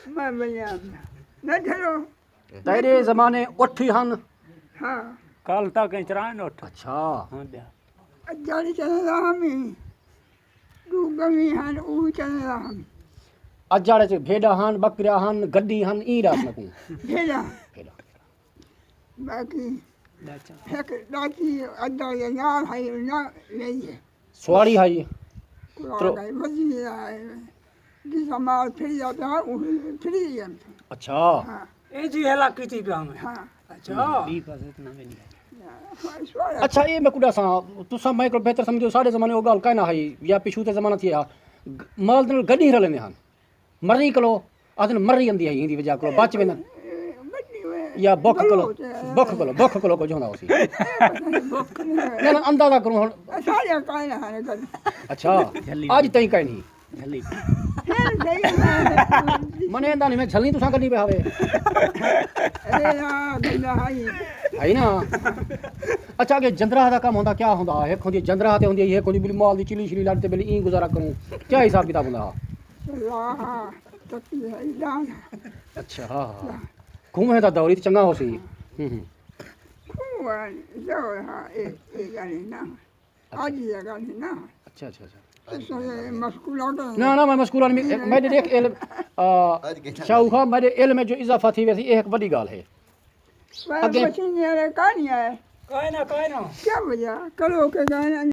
मैं बलियाम न चलो तेरे ज़माने उठी हन हाँ कल तक चरान उठ अच्छा अजाड़ी चलदा हमी दूगमी हन ऊ चलदा हम अजाड़े च भेड़ा हन बकरिया हन गड्डी हन ई रात न को भेड़ा बाकी एक दाची अजाड़ी नाल है ना ले सवारी है तो मजी है जिस माल फिर जाता है वो फिर ही हम अच्छा हाँ ए जी हला कीती पे हम हाँ अच्छा बी पास इतना भी नहीं अच्छा ये मैं कुड़ा सा तुसा मैं को बेहतर समझो सारे ज़माने ओ गाल कहना है या पिछू ते ज़माना थी माल दन गड्डी रलने हन मरी कलो आदन मरी अंदी है इंदी वजह को बच वेन या बख कलो को जोंदा उसी ना अंदाजा करूं सारे कहना है अच्छा आज तई कहनी झली मने इंदा नहीं मैं झलनी तुसा करनी पे आवे अरे यार गंदा है ना अच्छा के जंदरा दा काम होंदा क्या होंदा एक होंदी जंदरा ते होंदी एक होंदी बिल माल दी चिली छिली लाते बिल ई गुजारा करूं क्या हिसाब किताब होंदा अल्लाह तकी है जान अच्छा हां घूमे दा दौरी चंगा हो सी कुआन जो हां ए गाली ना आज ये गाली ना अच्छा अच्छा अच्छा मस्कुल आउट ना मैं मस्कुल मैं देख इल्म शाहूखा मेरे इल्म में जो इजाफा थी वैसी एक बड़ी गाल है आगे कहानी है कहना क्या वजह करो के गाना